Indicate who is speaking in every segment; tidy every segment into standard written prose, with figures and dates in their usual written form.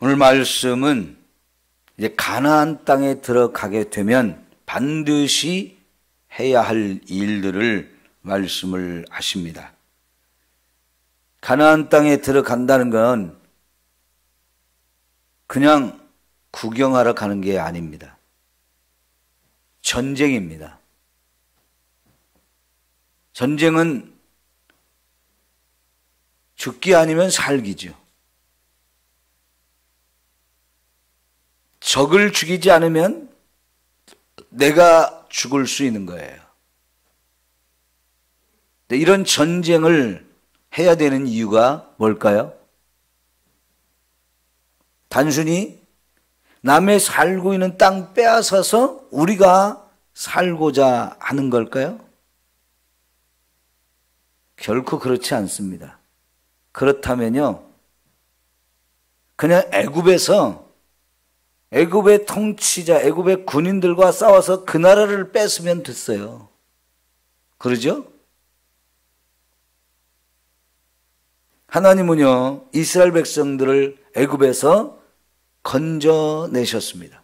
Speaker 1: 오늘 말씀은 이제 가나안 땅에 들어가게 되면 반드시 해야 할 일들을 말씀을 하십니다. 가나안 땅에 들어간다는 건 그냥 구경하러 가는 게 아닙니다. 전쟁입니다. 전쟁은 죽기 아니면 살기죠. 적을 죽이지 않으면 내가 죽을 수 있는 거예요. 이런 전쟁을 해야 되는 이유가 뭘까요? 단순히 남의 살고 있는 땅 빼앗아서 우리가 살고자 하는 걸까요? 결코 그렇지 않습니다. 그렇다면요, 그냥 애굽의 통치자, 애굽의 군인들과 싸워서 그 나라를 뺏으면 됐어요. 그러죠? 하나님은요, 이스라엘 백성들을 애굽에서 건져내셨습니다.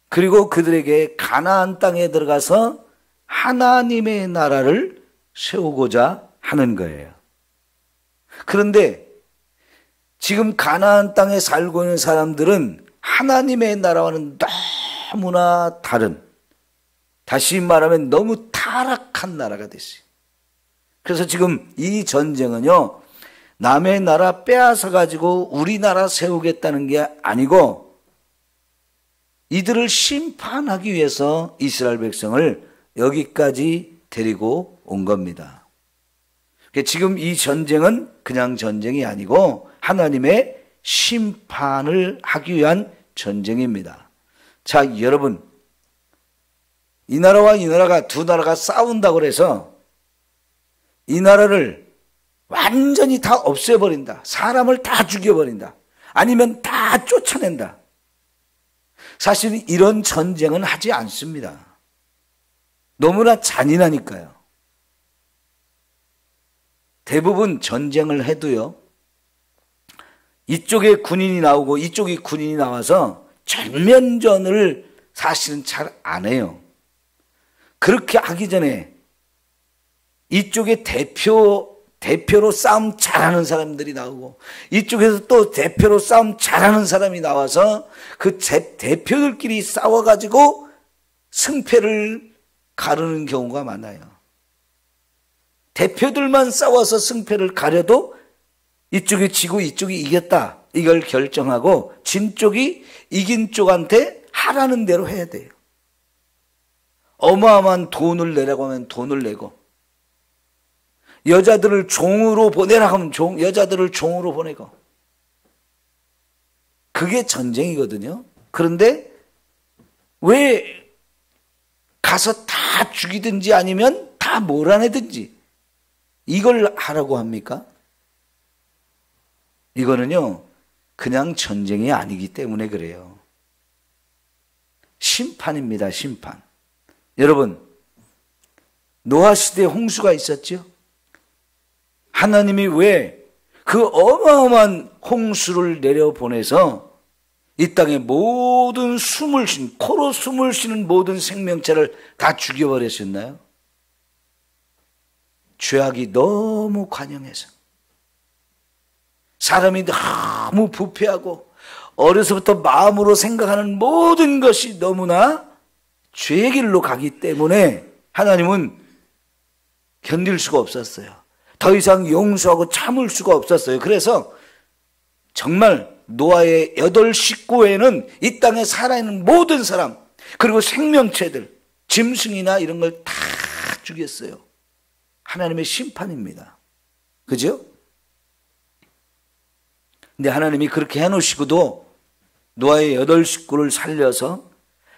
Speaker 1: 그리고 그들에게 가나안 땅에 들어가서 하나님의 나라를 세우고자 하는 거예요. 그런데 지금 가나안 땅에 살고 있는 사람들은 하나님의 나라와는 너무나 다른, 다시 말하면 너무 타락한 나라가 됐어요. 그래서 지금 이 전쟁은요, 남의 나라 빼앗아 가지고 우리나라 세우겠다는 게 아니고 이들을 심판하기 위해서 이스라엘 백성을 여기까지 데리고 온 겁니다. 지금 이 전쟁은 그냥 전쟁이 아니고 하나님의 심판을 하기 위한 전쟁입니다. 자, 여러분, 이 나라와 이 나라가 두 나라가 싸운다고 해서 이 나라를 완전히 다 없애버린다, 사람을 다 죽여버린다, 아니면 다 쫓아낸다, 사실 이런 전쟁은 하지 않습니다. 너무나 잔인하니까요. 대부분 전쟁을 해도요, 이쪽에 군인이 나오고 이쪽에 군인이 나와서 전면전을 사실은 잘 안 해요. 그렇게 하기 전에 이쪽에 대표로 싸움 잘하는 사람들이 나오고 이쪽에서 또 대표로 싸움 잘하는 사람이 나와서 그 대표들끼리 싸워가지고 승패를 가르는 경우가 많아요. 대표들만 싸워서 승패를 가려도 이쪽이 지고 이쪽이 이겼다, 이걸 결정하고 진 쪽이 이긴 쪽한테 하라는 대로 해야 돼요. 어마어마한 돈을 내라고 하면 돈을 내고, 여자들을 종으로 보내라고 하면 여자들을 종으로 보내고, 그게 전쟁이거든요. 그런데 왜 가서 다 죽이든지 아니면 다 몰아내든지 이걸 하라고 합니까? 이거는요, 그냥 전쟁이 아니기 때문에 그래요. 심판입니다, 심판. 여러분, 노아 시대에 홍수가 있었죠? 하나님이 왜 그 어마어마한 홍수를 내려보내서 이 땅에 모든 코로 숨을 쉬는 모든 생명체를 다 죽여버렸었나요? 죄악이 너무 관영해서, 사람이 너무 부패하고 어려서부터 마음으로 생각하는 모든 것이 너무나 죄의 길로 가기 때문에 하나님은 견딜 수가 없었어요. 더 이상 용서하고 참을 수가 없었어요. 그래서 정말 노아의 8 식구에는 이 땅에 살아있는 모든 사람, 그리고 생명체들, 짐승이나 이런 걸 다 죽였어요. 하나님의 심판입니다. 그죠? 근데 하나님이 그렇게 해놓으시고도 노아의 8 식구를 살려서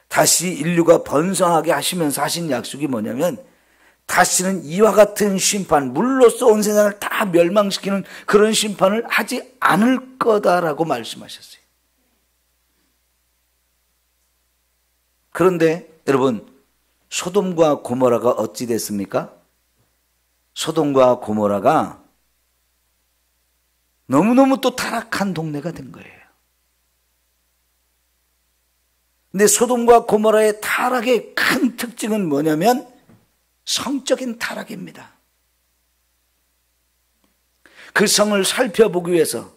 Speaker 1: 다시 인류가 번성하게 하시면서 하신 약속이 뭐냐면, 다시는 이와 같은 심판, 물로써 온 세상을 다 멸망시키는 그런 심판을 하지 않을 거다라고 말씀하셨어요. 그런데 여러분, 소돔과 고모라가 어찌 됐습니까? 소돔과 고모라가 너무너무 또 타락한 동네가 된 거예요. 근데 소돔과 고모라의 타락의 큰 특징은 뭐냐면 성적인 타락입니다. 그 성을 살펴보기 위해서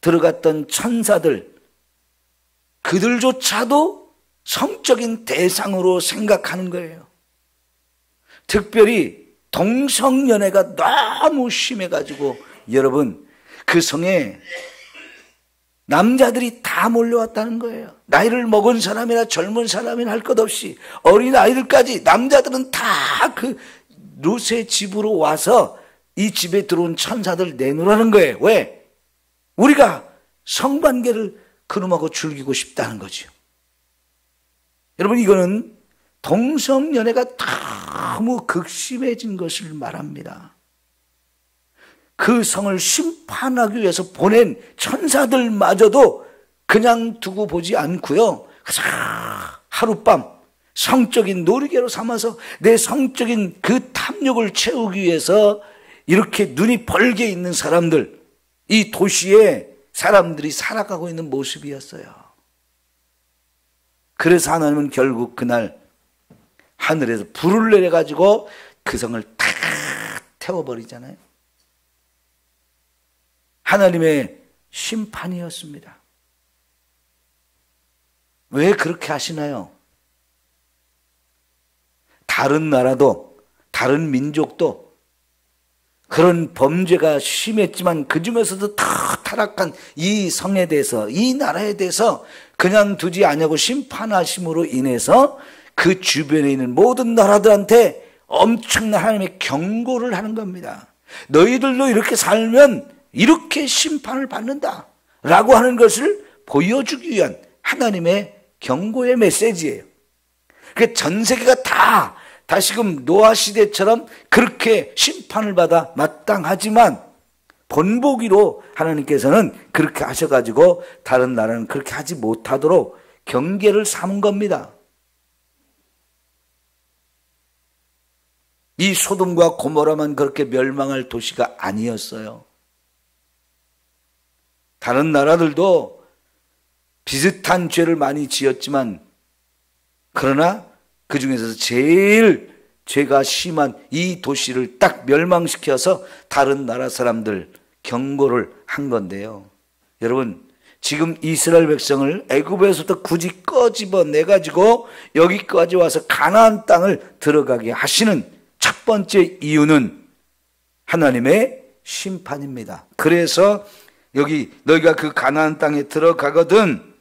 Speaker 1: 들어갔던 천사들, 그들조차도 성적인 대상으로 생각하는 거예요. 특별히 동성연애가 너무 심해가지고 여러분, 그 성에 남자들이 다 몰려왔다는 거예요. 나이를 먹은 사람이나 젊은 사람이나 할 것 없이 어린 아이들까지, 남자들은 다 그 롯의 집으로 와서 이 집에 들어온 천사들 내놓으라는 거예요. 왜? 우리가 성관계를 그놈하고 즐기고 싶다는 거죠. 여러분, 이거는 동성연애가 너무 극심해진 것을 말합니다. 그 성을 심판하기 위해서 보낸 천사들마저도 그냥 두고 보지 않고요, 하룻밤 성적인 놀이개로 삼아서 내 성적인 그 탐욕을 채우기 위해서 이렇게 눈이 벌게 있는 사람들, 이 도시에 사람들이 살아가고 있는 모습이었어요. 그래서 하나님은 결국 그날 하늘에서 불을 내려가지고 그 성을 다 태워버리잖아요. 하나님의 심판이었습니다. 왜 그렇게 하시나요? 다른 나라도, 다른 민족도 그런 범죄가 심했지만 그 중에서도 더 타락한 이 성에 대해서, 이 나라에 대해서 그냥 두지 아니하고 심판하심으로 인해서 그 주변에 있는 모든 나라들한테 엄청난 하나님의 경고를 하는 겁니다. 너희들도 이렇게 살면 이렇게 심판을 받는다 라고 하는 것을 보여주기 위한 하나님의 경고의 메시지예요. 그러니까 전 세계가 다 다시금 노아 시대처럼 그렇게 심판을 받아 마땅하지만 본보기로 하나님께서는 그렇게 하셔가지고 다른 나라는 그렇게 하지 못하도록 경계를 삼은 겁니다. 이 소돔과 고모라만 그렇게 멸망할 도시가 아니었어요. 다른 나라들도 비슷한 죄를 많이 지었지만, 그러나 그 중에서 제일 죄가 심한 이 도시를 딱 멸망시켜서 다른 나라 사람들 경고를 한 건데요. 여러분, 지금 이스라엘 백성을 애굽에서부터 굳이 꺼집어내가지고 여기까지 와서 가나안 땅을 들어가게 하시는 첫 번째 이유는 하나님의 심판입니다. 그래서 여기 너희가 그 가나안 땅에 들어가거든,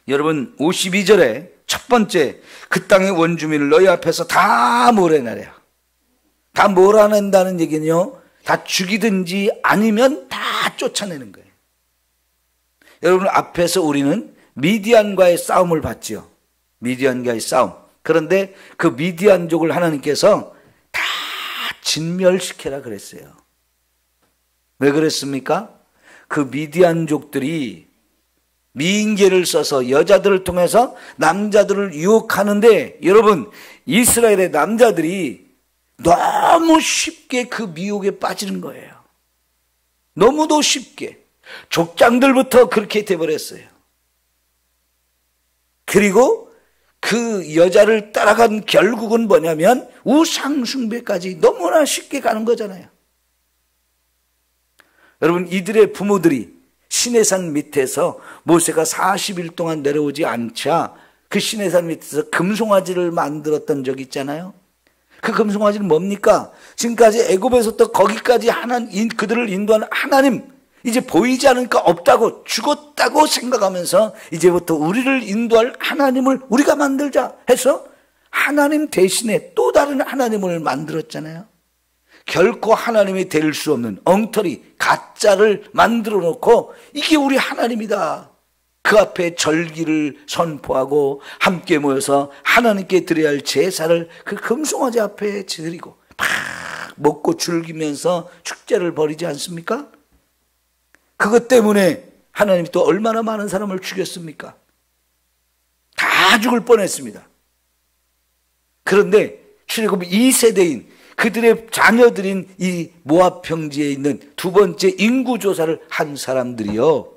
Speaker 1: 여러분 52절에 첫 번째, 그 땅의 원주민을 너희 앞에서 다 몰아내라. 다 몰아낸다는 얘기는요, 다 죽이든지 아니면 다 쫓아내는 거예요. 여러분, 앞에서 우리는 미디안과의 싸움을 봤죠. 미디안과의 싸움. 그런데 그 미디안족을 하나님께서 다 진멸시켜라 그랬어요. 왜 그랬습니까? 그 미디안족들이 미인계를 써서 여자들을 통해서 남자들을 유혹하는데, 여러분, 이스라엘의 남자들이 너무 쉽게 그 미혹에 빠지는 거예요. 너무도 쉽게. 족장들부터 그렇게 돼버렸어요. 그리고 그 여자를 따라간 결국은 뭐냐면 우상숭배까지 너무나 쉽게 가는 거잖아요. 여러분, 이들의 부모들이 시내산 밑에서 모세가 40일 동안 내려오지 않자 그 시내산 밑에서 금송아지를 만들었던 적이 있잖아요. 그 금송아지는 뭡니까? 지금까지 애굽에서부터 거기까지 그들을 인도한 하나님, 이제 보이지 않으니까 없다고, 죽었다고 생각하면서 이제부터 우리를 인도할 하나님을 우리가 만들자 해서 하나님 대신에 또 다른 하나님을 만들었잖아요. 결코 하나님이 될 수 없는 엉터리, 가짜를 만들어 놓고 이게 우리 하나님이다. 그 앞에 절기를 선포하고 함께 모여서 하나님께 드려야 할 제사를 그 금송아지 앞에 드리고 막 먹고 즐기면서 축제를 벌이지 않습니까? 그것 때문에 하나님이 또 얼마나 많은 사람을 죽였습니까? 다 죽을 뻔했습니다. 그런데 출애굽 2세대인 그들의 자녀들인 이 모압 평지에 있는 두 번째 인구조사를 한 사람들이요,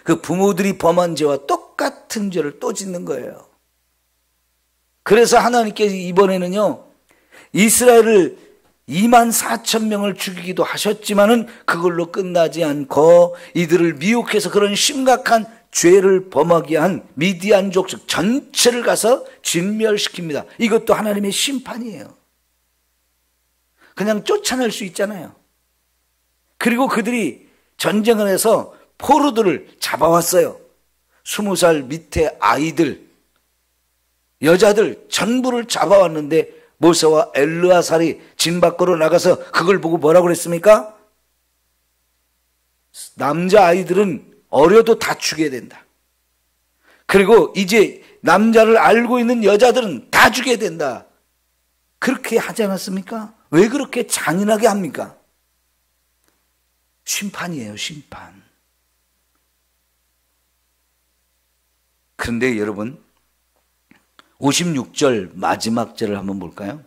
Speaker 1: 그 부모들이 범한 죄와 똑같은 죄를 또 짓는 거예요. 그래서 하나님께서 이번에는요, 이스라엘을 24,000명을 죽이기도 하셨지만은 그걸로 끝나지 않고 이들을 미혹해서 그런 심각한 죄를 범하게 한 미디안 족속 전체를 가서 진멸시킵니다. 이것도 하나님의 심판이에요. 그냥 쫓아낼 수 있잖아요. 그리고 그들이 전쟁을 해서 포로들을 잡아왔어요. 20살 밑에 아이들, 여자들 전부를 잡아왔는데 모세와 엘르아살이 진 밖으로 나가서 그걸 보고 뭐라고 그랬습니까? 남자아이들은 어려도 다 죽여야 된다. 그리고 이제 남자를 알고 있는 여자들은 다 죽여야 된다. 그렇게 하지 않았습니까? 왜 그렇게 잔인하게 합니까? 심판이에요, 심판. 그런데 여러분, 56절 마지막 절을 한번 볼까요?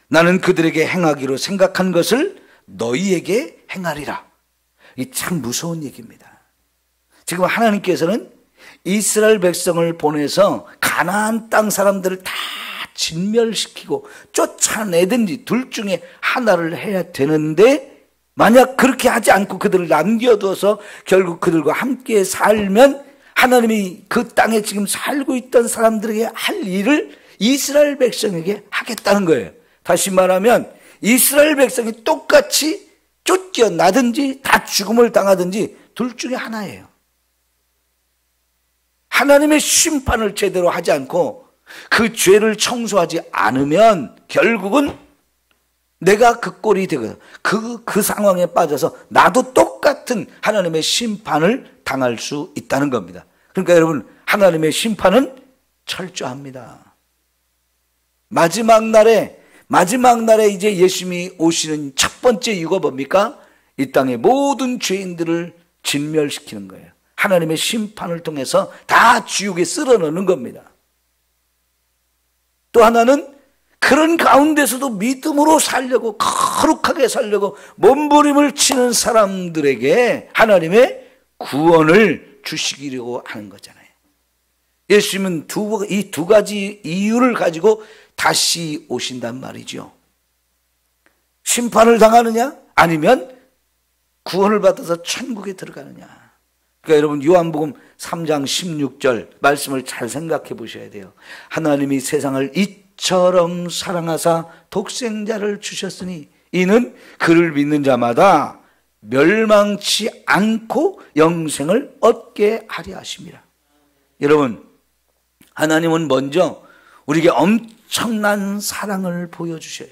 Speaker 1: 나는 그들에게 행하기로 생각한 것을 너희에게 행하리라. 이게 참 무서운 얘기입니다. 지금 하나님께서는 이스라엘 백성을 보내서 가나안 땅 사람들을 다 진멸시키고 쫓아내든지 둘 중에 하나를 해야 되는데, 만약 그렇게 하지 않고 그들을 남겨둬서 결국 그들과 함께 살면 하나님이 그 땅에 지금 살고 있던 사람들에게 할 일을 이스라엘 백성에게 하겠다는 거예요. 다시 말하면 이스라엘 백성이 똑같이 쫓겨나든지 다 죽음을 당하든지 둘 중에 하나예요. 하나님의 심판을 제대로 하지 않고 그 죄를 청소하지 않으면 결국은 내가 그 꼴이 되거든. 그 상황에 빠져서 나도 똑같은 하나님의 심판을 당할 수 있다는 겁니다. 그러니까 여러분, 하나님의 심판은 철저합니다. 마지막 날에 이제 예수님이 오시는 첫 번째 이유가 뭡니까? 이 땅의 모든 죄인들을 진멸시키는 거예요. 하나님의 심판을 통해서 다 지옥에 쓸어넣는 겁니다. 또 하나는 그런 가운데서도 믿음으로 살려고, 거룩하게 살려고 몸부림을 치는 사람들에게 하나님의 구원을 주시기려고 하는 거잖아요. 예수님은 이 두 가지 이유를 가지고 다시 오신단 말이죠. 심판을 당하느냐, 아니면 구원을 받아서 천국에 들어가느냐. 그러니까 여러분, 요한복음 3장 16절 말씀을 잘 생각해 보셔야 돼요. 하나님이 세상을 이처럼 사랑하사 독생자를 주셨으니 이는 그를 믿는 자마다 멸망치 않고 영생을 얻게 하려 하심이라. 여러분, 하나님은 먼저 우리에게 엄청난 사랑을 보여주셔요.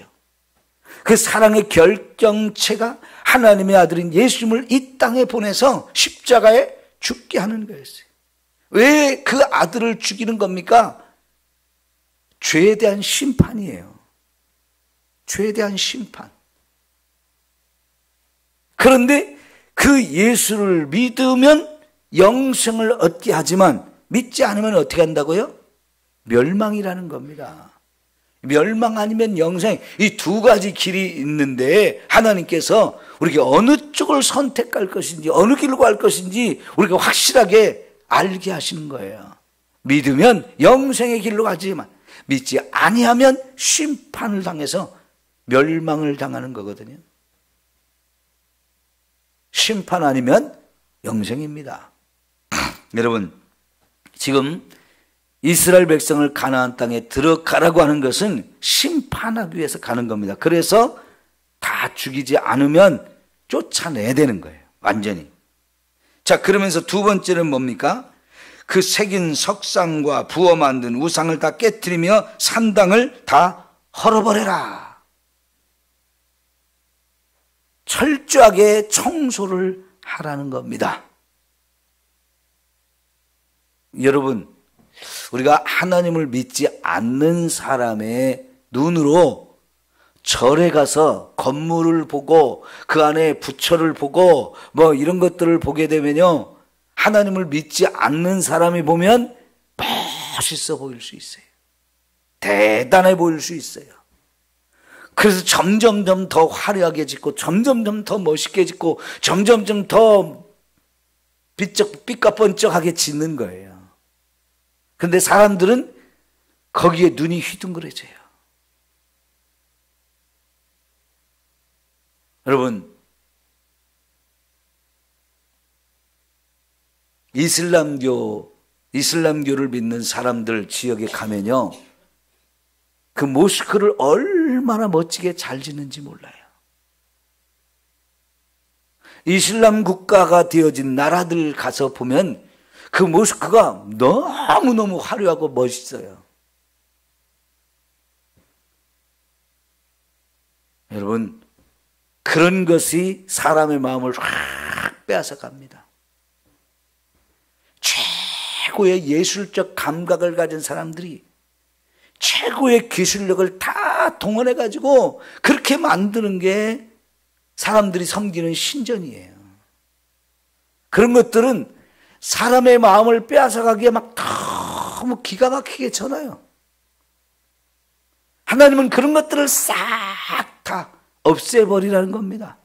Speaker 1: 그 사랑의 결정체가 하나님의 아들인 예수님을 이 땅에 보내서 십자가에 죽게 하는 거였어요. 왜 그 아들을 죽이는 겁니까? 죄에 대한 심판이에요. 죄에 대한 심판. 그런데 그 예수를 믿으면 영생을 얻게 하지만 믿지 않으면 어떻게 한다고요? 멸망이라는 겁니다. 멸망 아니면 영생, 이 두 가지 길이 있는데 하나님께서 우리에게 어느 쪽을 선택할 것인지, 어느 길로 갈 것인지 우리가 확실하게 알게 하시는 거예요. 믿으면 영생의 길로 가지만 믿지 아니하면 심판을 당해서 멸망을 당하는 거거든요. 심판 아니면 영생입니다. 여러분, 지금 이스라엘 백성을 가나안 땅에 들어가라고 하는 것은 심판하기 위해서 가는 겁니다. 그래서 다 죽이지 않으면 쫓아내야 되는 거예요. 완전히. 자, 그러면서 두 번째는 뭡니까? 그 새긴 석상과 부어 만든 우상을 다 깨트리며 산당을 다 헐어버려라. 철저하게 청소를 하라는 겁니다. 여러분, 우리가 하나님을 믿지 않는 사람의 눈으로 절에 가서 건물을 보고 그 안에 부처를 보고 뭐 이런 것들을 보게 되면요, 하나님을 믿지 않는 사람이 보면 멋있어 보일 수 있어요. 대단해 보일 수 있어요. 그래서 점점점 더 화려하게 짓고 점점점 더 멋있게 짓고 점점점 더 삐까뻔쩍하게 짓는 거예요. 그런데 사람들은 거기에 눈이 휘둥그레져요. 여러분, 이슬람교를 믿는 사람들 지역에 가면요, 그 모스크를 얼마나 멋지게 잘 짓는지 몰라요. 이슬람 국가가 되어진 나라들 가서 보면 그 모스크가 너무너무 화려하고 멋있어요. 여러분, 그런 것이 사람의 마음을 확 빼앗아 갑니다. 최고의 예술적 감각을 가진 사람들이 최고의 기술력을 다 동원해가지고 그렇게 만드는 게 사람들이 섬기는 신전이에요. 그런 것들은 사람의 마음을 빼앗아가기에 막 너무 기가 막히게 전해요. 하나님은 그런 것들을 싹 다 없애버리라는 겁니다.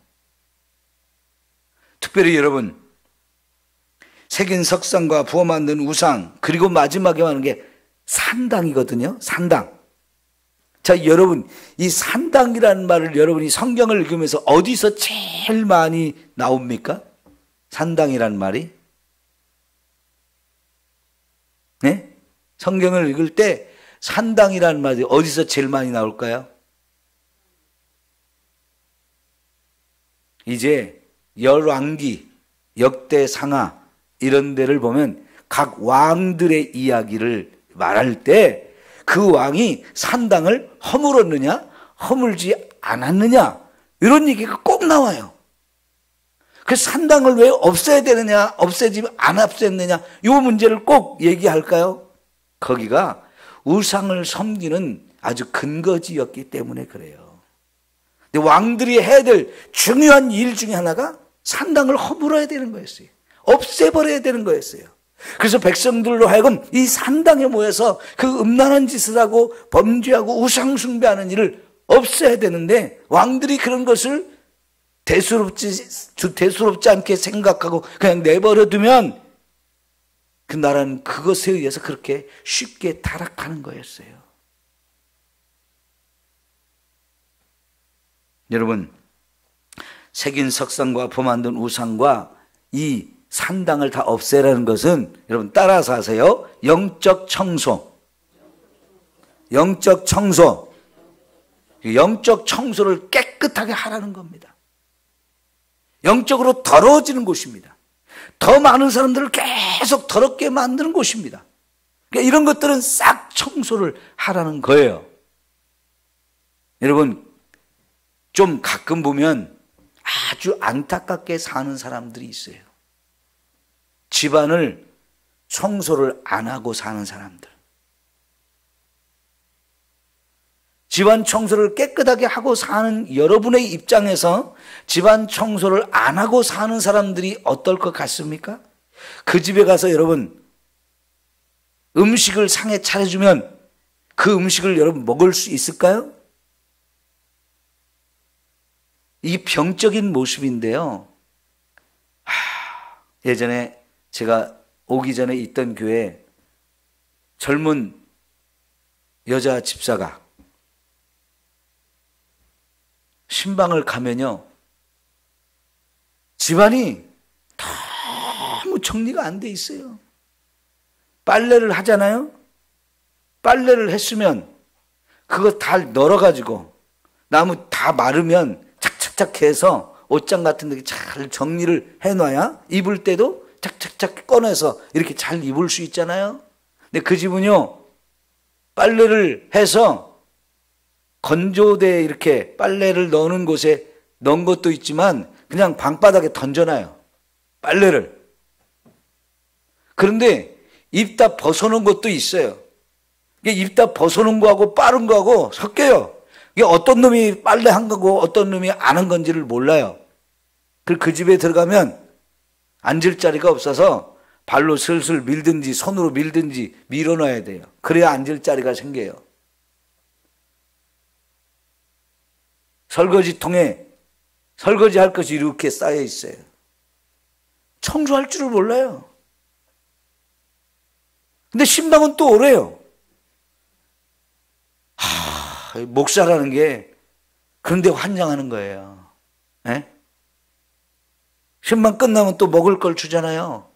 Speaker 1: 특별히 여러분, 새긴 석상과 부어 만든 우상, 그리고 마지막에 하는 게 산당이거든요. 산당. 자, 여러분, 이 산당이라는 말을 여러분이 성경을 읽으면서 어디서 제일 많이 나옵니까? 산당이라는 말이? 네? 성경을 읽을 때 산당이라는 말이 어디서 제일 많이 나올까요? 이제 열왕기, 역대상하 이런 데를 보면 각 왕들의 이야기를 말할 때 그 왕이 산당을 허물었느냐 허물지 않았느냐 이런 얘기가 꼭 나와요. 그래서 산당을 왜 없애야 되느냐 없애지 안 없앴느냐 이 문제를 꼭 얘기할까요? 거기가 우상을 섬기는 아주 근거지였기 때문에 그래요. 근데 왕들이 해야 될 중요한 일 중에 하나가 산당을 허물어야 되는 거였어요. 없애버려야 되는 거였어요. 그래서 백성들로 하여금 이 산당에 모여서 그 음란한 짓을 하고 범죄하고 우상 숭배하는 일을 없애야 되는데 왕들이 그런 것을 대수롭지 않게 생각하고 그냥 내버려 두면 그 나라는 그것에 의해서 그렇게 쉽게 타락하는 거였어요. 여러분, 새긴 석상과 부어 만든 우상과 이 산당을 다 없애라는 것은 여러분 따라서 하세요. 영적 청소. 영적 청소. 영적 청소를 깨끗하게 하라는 겁니다. 영적으로 더러워지는 곳입니다. 더 많은 사람들을 계속 더럽게 만드는 곳입니다. 그러니까 이런 것들은 싹 청소를 하라는 거예요. 여러분, 좀 가끔 보면 아주 안타깝게 사는 사람들이 있어요. 집안을 청소를 안 하고 사는 사람들. 집안 청소를 깨끗하게 하고 사는 여러분의 입장에서 집안 청소를 안 하고 사는 사람들이 어떨 것 같습니까? 그 집에 가서 여러분 음식을 상에 차려주면 그 음식을 여러분 먹을 수 있을까요? 이게 병적인 모습인데요. 예전에 제가 오기 전에 있던 교회에 젊은 여자 집사가 신방을 가면요, 집안이 너무 정리가 안 돼 있어요. 빨래를 하잖아요. 빨래를 했으면 그거 다 널어가지고 나무 다 마르면 착착착 해서 옷장 같은 데 잘 정리를 해놔야 입을 때도 착착착 꺼내서 이렇게 잘 입을 수 있잖아요. 근데 그 집은요, 빨래를 해서 건조대에 이렇게 빨래를 넣는 곳에 넣은 것도 있지만 그냥 방바닥에 던져놔요. 빨래를. 그런데 입다 벗어놓은 것도 있어요. 이게 입다 벗어놓은 거하고 빠른 거하고 섞여요. 이게 어떤 놈이 빨래한 거고 어떤 놈이 안 한 건지를 몰라요. 그 집에 들어가면 앉을 자리가 없어서 발로 슬슬 밀든지 손으로 밀든지 밀어놔야 돼요. 그래야 앉을 자리가 생겨요. 설거지통에 설거지할 것이 이렇게 쌓여 있어요. 청소할 줄을 몰라요. 근데 신방은 또 오래요. 목사라는 게 그런데 환장하는 거예요. 네? 신방 끝나면 또 먹을 걸 주잖아요.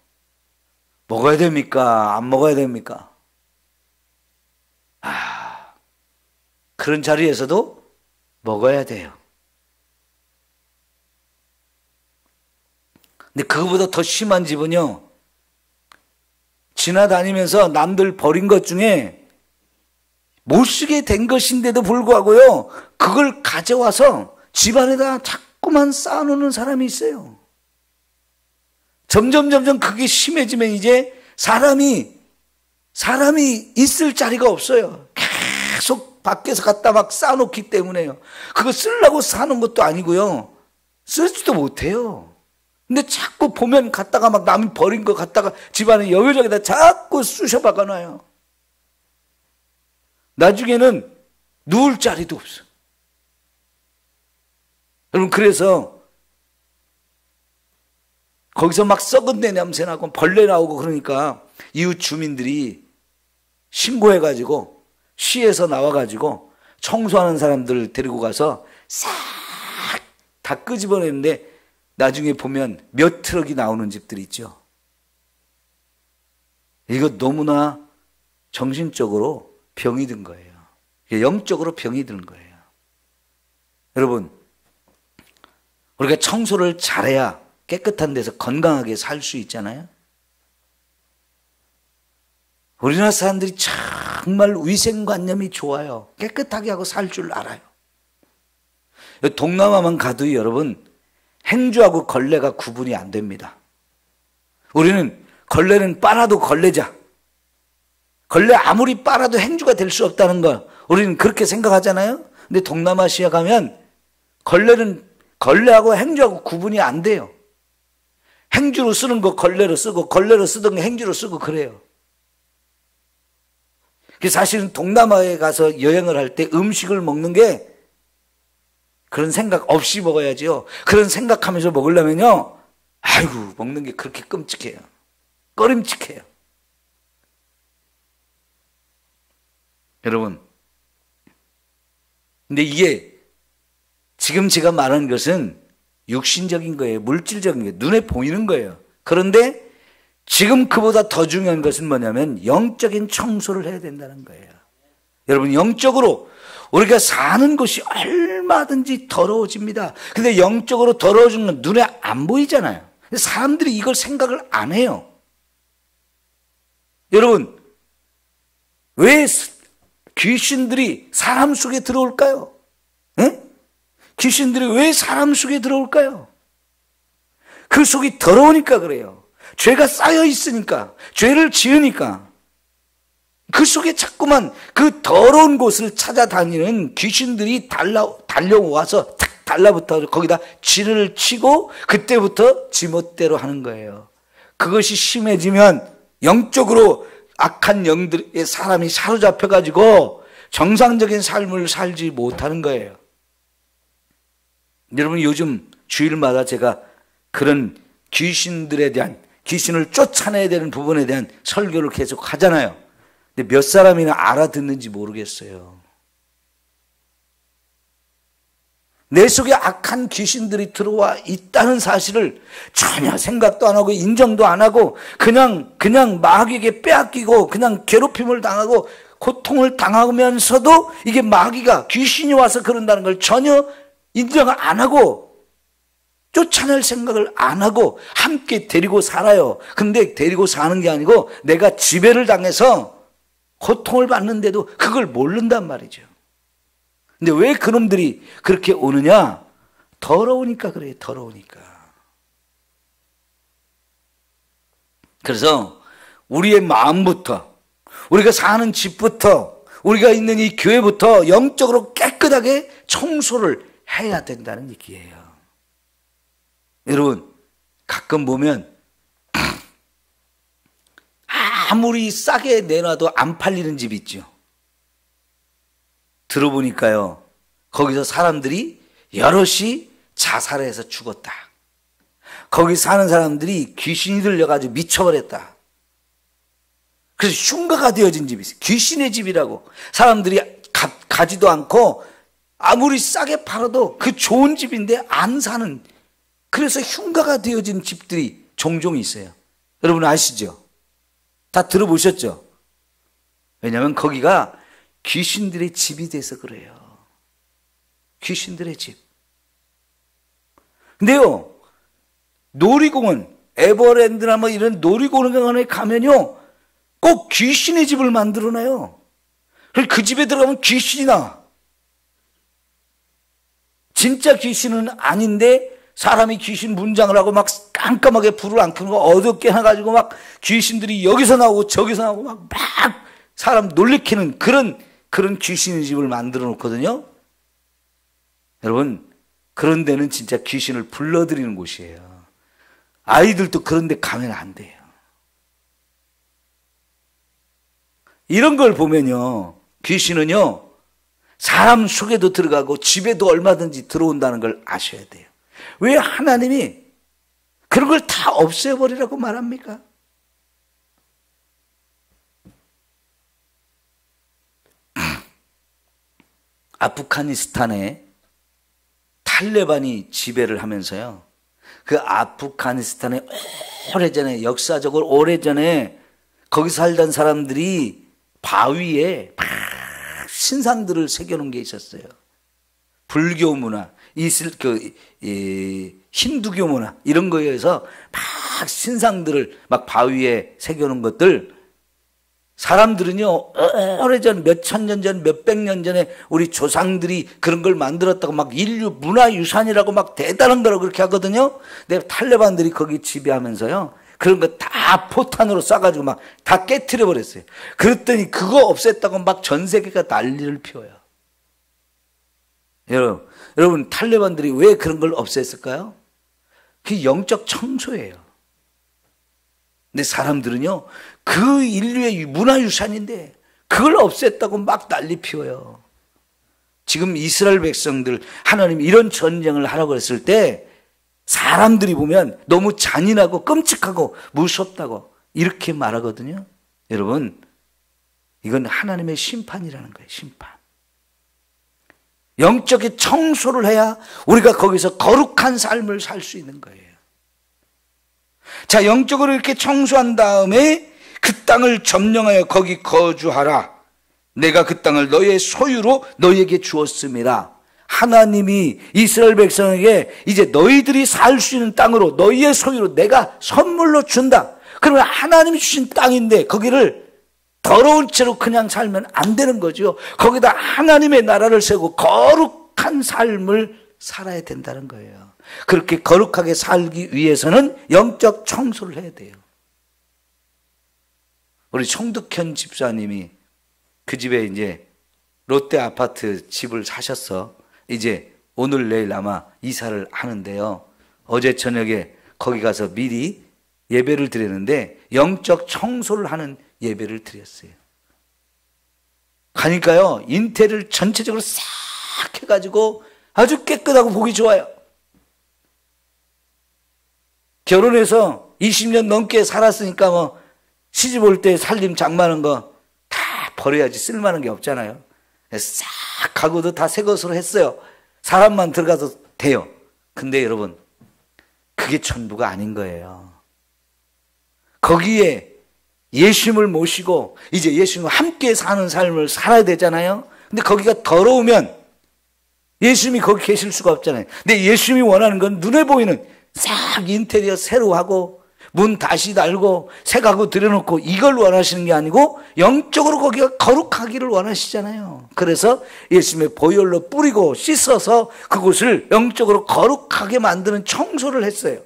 Speaker 1: 먹어야 됩니까? 안 먹어야 됩니까? 그런 자리에서도 먹어야 돼요. 근데 그거보다 더 심한 집은요, 지나다니면서 남들 버린 것 중에 못 쓰게 된 것인데도 불구하고요, 그걸 가져와서 집안에다 자꾸만 쌓아놓는 사람이 있어요. 점점 그게 심해지면 이제 사람이 있을 자리가 없어요. 계속 밖에서 갖다 막 쌓아놓기 때문에요. 그거 쓰려고 사는 것도 아니고요, 쓰지도 못해요. 근데 자꾸 보면 갖다가 막 남이 버린 거 갖다가 집안에 여기저기다 자꾸 쑤셔 박아놔요. 나중에는 누울 자리도 없어. 여러분, 그래서 거기서 막 썩은 데 냄새 나고 벌레 나오고 그러니까 이웃 주민들이 신고해가지고 시에서 나와가지고 청소하는 사람들을 데리고 가서 싹 다 끄집어내는데 나중에 보면 몇 트럭이 나오는 집들이 있죠. 이거 너무나 정신적으로 병이 든 거예요. 영적으로 병이 드는 거예요. 여러분, 우리가 청소를 잘해야 깨끗한 데서 건강하게 살 수 있잖아요. 우리나라 사람들이 정말 위생관념이 좋아요. 깨끗하게 하고 살 줄 알아요. 동남아만 가도 여러분, 행주하고 걸레가 구분이 안 됩니다. 우리는 걸레는 빨아도 걸레자. 걸레 아무리 빨아도 행주가 될 수 없다는 걸 우리는 그렇게 생각하잖아요. 근데 동남아시아 가면 걸레는 걸레하고 행주하고 구분이 안 돼요. 행주로 쓰는 거 걸레로 쓰고 걸레로 쓰던 거 행주로 쓰고 그래요. 사실은 동남아에 가서 여행을 할 때 음식을 먹는 게 그런 생각 없이 먹어야지요. 그런 생각하면서 먹으려면요, 아이고, 먹는 게 그렇게 끔찍해요. 꺼림칙해요. 여러분, 근데 이게 지금 제가 말하는 것은 육신적인 거예요. 물질적인 거예요. 눈에 보이는 거예요. 그런데 지금 그보다 더 중요한 것은 뭐냐면 영적인 청소를 해야 된다는 거예요. 여러분, 영적으로 우리가 사는 것이 얼마든지 더러워집니다. 근데 영적으로 더러워지는 건 눈에 안 보이잖아요. 사람들이 이걸 생각을 안 해요. 여러분, 왜 귀신들이 사람 속에 들어올까요? 에? 귀신들이 왜 사람 속에 들어올까요? 그 속이 더러우니까 그래요. 죄가 쌓여 있으니까, 죄를 지으니까. 그 속에 자꾸만 그 더러운 곳을 찾아다니는 귀신들이 달려와서 탁 달라붙어 거기다 진을 치고 그때부터 지멋대로 하는 거예요. 그것이 심해지면 영적으로 악한 영들의 사람이 사로잡혀가지고 정상적인 삶을 살지 못하는 거예요. 여러분, 요즘 주일마다 제가 그런 귀신들에 대한, 귀신을 쫓아내야 되는 부분에 대한 설교를 계속 하잖아요. 근데 몇 사람이나 알아듣는지 모르겠어요. 내 속에 악한 귀신들이 들어와 있다는 사실을 전혀 생각도 안 하고 인정도 안 하고 그냥 마귀에게 빼앗기고 그냥 괴롭힘을 당하고 고통을 당하면서도 이게 마귀가, 귀신이 와서 그런다는 걸 전혀 인정을 안 하고 쫓아낼 생각을 안 하고 함께 데리고 살아요. 근데 데리고 사는 게 아니고 내가 지배를 당해서 고통을 받는데도 그걸 모른단 말이죠. 근데 왜 그놈들이 그렇게 오느냐? 더러우니까 그래요. 더러우니까. 그래서 우리의 마음부터, 우리가 사는 집부터, 우리가 있는 이 교회부터 영적으로 깨끗하게 청소를 해야 된다는 얘기예요. 여러분, 가끔 보면 아무리 싸게 내놔도 안 팔리는 집 있죠. 들어보니까요, 거기서 사람들이 여럿이 자살해서 죽었다. 거기 사는 사람들이 귀신이 들려가지고 미쳐버렸다. 그래서 흉가가 되어진 집이 있어요. 귀신의 집이라고. 사람들이 가지도 않고 아무리 싸게 팔아도 그 좋은 집인데 안 사는, 그래서 흉가가 되어진 집들이 종종 있어요. 여러분 아시죠? 다 들어보셨죠? 왜냐하면 거기가 귀신들의 집이 돼서 그래요. 귀신들의 집. 근데요, 놀이공원, 에버랜드나 뭐 이런 놀이공원에 가면요, 꼭 귀신의 집을 만들어놔요. 그 집에 들어가면 귀신이 나와. 진짜 귀신은 아닌데 사람이 귀신 문장을 하고 막 깜깜하게 불을 안 켜고 어둡게 해가지고 막 귀신들이 여기서 나오고 저기서 나오고 막 사람 놀래키는 그런 귀신의 집을 만들어 놓거든요. 여러분, 그런 데는 진짜 귀신을 불러들이는 곳이에요. 아이들도 그런 데 가면 안 돼요. 이런 걸 보면요, 귀신은요, 사람 속에도 들어가고 집에도 얼마든지 들어온다는 걸 아셔야 돼요. 왜 하나님이 그런 걸 다 없애버리라고 말합니까? 아프가니스탄에 탈레반이 지배를 하면서요, 그 아프가니스탄에 오래전에, 역사적으로 오래전에 거기 살던 사람들이 바위에 막 신상들을 새겨놓은 게 있었어요. 불교 문화, 힌두교 문화 이런 거에 의해서 막 신상들을 막 바위에 새겨놓은 것들, 사람들은요, 오래전 몇천 년 전, 몇백 년 전에 우리 조상들이 그런 걸 만들었다고 막 인류 문화유산이라고 막 대단한 거라고 그렇게 하거든요. 근데 탈레반들이 거기 지배하면서요, 그런 거 다 포탄으로 쏴가지고 막 다 깨트려 버렸어요. 그랬더니 그거 없앴다고 막 전 세계가 난리를 피워요. 여러분, 탈레반들이 왜 그런 걸 없앴을까요? 그게 영적 청소예요. 근데 사람들은요, 그 인류의 문화유산인데 그걸 없앴다고 막 난리 피워요. 지금 이스라엘 백성들, 하나님이 이런 전쟁을 하라고 했을 때 사람들이 보면 너무 잔인하고 끔찍하고 무섭다고 이렇게 말하거든요. 여러분, 이건 하나님의 심판이라는 거예요. 심판. 영적인 청소를 해야 우리가 거기서 거룩한 삶을 살 수 있는 거예요. 자, 영적으로 이렇게 청소한 다음에 그 땅을 점령하여 거기 거주하라. 내가 그 땅을 너의 소유로 너희에게 주었음이라. 하나님이 이스라엘 백성에게 이제 너희들이 살 수 있는 땅으로, 너희의 소유로 내가 선물로 준다. 그러면 하나님이 주신 땅인데 거기를 더러운 채로 그냥 살면 안 되는 거죠. 거기다 하나님의 나라를 세우고 거룩한 삶을 살아야 된다는 거예요. 그렇게 거룩하게 살기 위해서는 영적 청소를 해야 돼요. 우리 송득현 집사님이 그 집에 이제 롯데 아파트 집을 사셨어. 이제 오늘 내일 아마 이사를 하는데요, 어제 저녁에 거기 가서 미리 예배를 드렸는데 영적 청소를 하는 예배를 드렸어요. 가니까요, 인테리어를 전체적으로 싹 해가지고 아주 깨끗하고 보기 좋아요. 결혼해서 20년 넘게 살았으니까 뭐 시집 올 때 살림 장만한 거 다 버려야지, 쓸만한 게 없잖아요. 싹 가구도 다 새 것으로 했어요. 사람만 들어가도 돼요. 근데 여러분, 그게 전부가 아닌 거예요. 거기에 예수님을 모시고 이제 예수님과 함께 사는 삶을 살아야 되잖아요. 근데 거기가 더러우면 예수님이 거기 계실 수가 없잖아요. 근데 예수님이 원하는 건 눈에 보이는 싹 인테리어 새로 하고 문 다시 달고 새 가구 들여놓고 이걸 원하시는 게 아니고 영적으로 거기가 거룩하기를 원하시잖아요. 그래서 예수님의 보혈로 뿌리고 씻어서 그곳을 영적으로 거룩하게 만드는 청소를 했어요.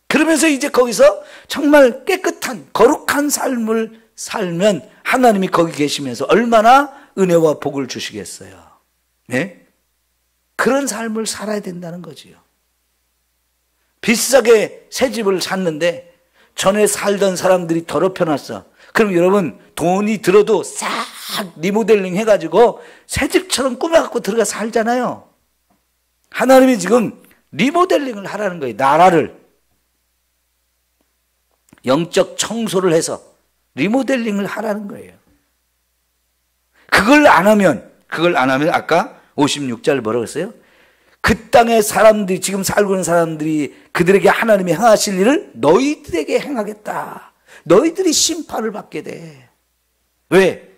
Speaker 1: 그러면서 이제 거기서 정말 깨끗한 거룩한 삶을 살면 하나님이 거기 계시면서 얼마나 은혜와 복을 주시겠어요. 네? 그런 삶을 살아야 된다는 거지요. 비싸게 새 집을 샀는데 전에 살던 사람들이 더럽혀놨어. 그럼 여러분, 돈이 들어도 싹 리모델링 해가지고 새 집처럼 꾸며갖고 들어가 살잖아요. 하나님이 지금 리모델링을 하라는 거예요. 나라를 영적 청소를 해서 리모델링을 하라는 거예요. 그걸 안 하면 아까 56절 뭐라고 했어요? 그 땅의 사람들이, 지금 살고 있는 사람들이 그들에게 하나님이 행하실 일을 너희들에게 행하겠다. 너희들이 심판을 받게 돼. 왜?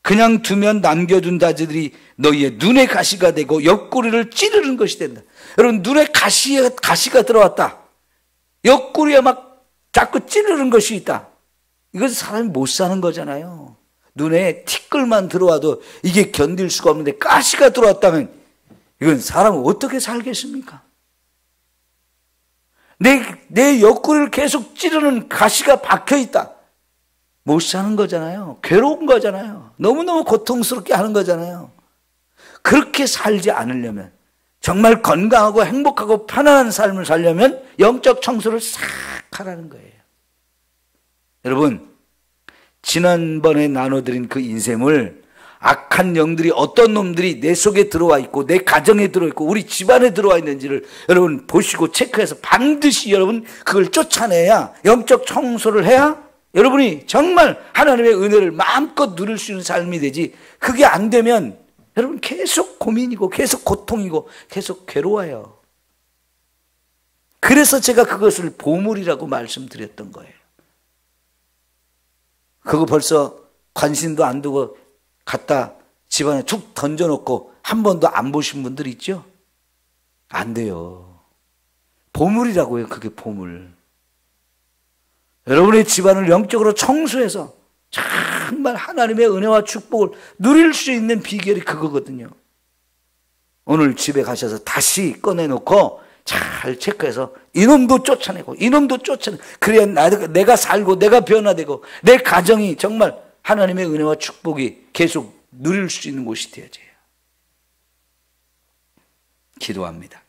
Speaker 1: 그냥 두면 남겨둔 자들이 너희의 눈의 가시가 되고 옆구리를 찌르는 것이 된다. 여러분, 눈에 가시가 들어왔다. 옆구리에 막 자꾸 찌르는 것이 있다. 이건 사람이 못 사는 거잖아요. 눈에 티끌만 들어와도 이게 견딜 수가 없는데 가시가 들어왔다면 이건 사람은 어떻게 살겠습니까? 내 옆구리를 계속 찌르는 가시가 박혀있다. 못 사는 거잖아요. 괴로운 거잖아요. 너무너무 고통스럽게 하는 거잖아요. 그렇게 살지 않으려면, 정말 건강하고 행복하고 편안한 삶을 살려면 영적 청소를 싹 하라는 거예요. 여러분, 지난번에 나눠드린 그 인생을 악한 영들이, 어떤 놈들이 내 속에 들어와 있고 내 가정에 들어와 있고 우리 집안에 들어와 있는지를 여러분 보시고 체크해서 반드시 여러분 그걸 쫓아내야, 영적 청소를 해야 여러분이 정말 하나님의 은혜를 마음껏 누릴 수 있는 삶이 되지. 그게 안 되면 여러분 계속 고민이고 계속 고통이고 계속 괴로워요. 그래서 제가 그것을 보물이라고 말씀드렸던 거예요. 그거 벌써 관심도 안 두고 갖다 집안에 툭 던져놓고 한 번도 안 보신 분들 있죠? 안 돼요. 보물이라고요. 그게 보물. 여러분의 집안을 영적으로 청소해서 정말 하나님의 은혜와 축복을 누릴 수 있는 비결이 그거거든요. 오늘 집에 가셔서 다시 꺼내놓고 잘 체크해서 이놈도 쫓아내고 이놈도 쫓아내고, 그래야 내가 살고 내가 변화되고 내 가정이 정말 하나님의 은혜와 축복이 계속 누릴 수 있는 곳이 되어져요. 기도합니다.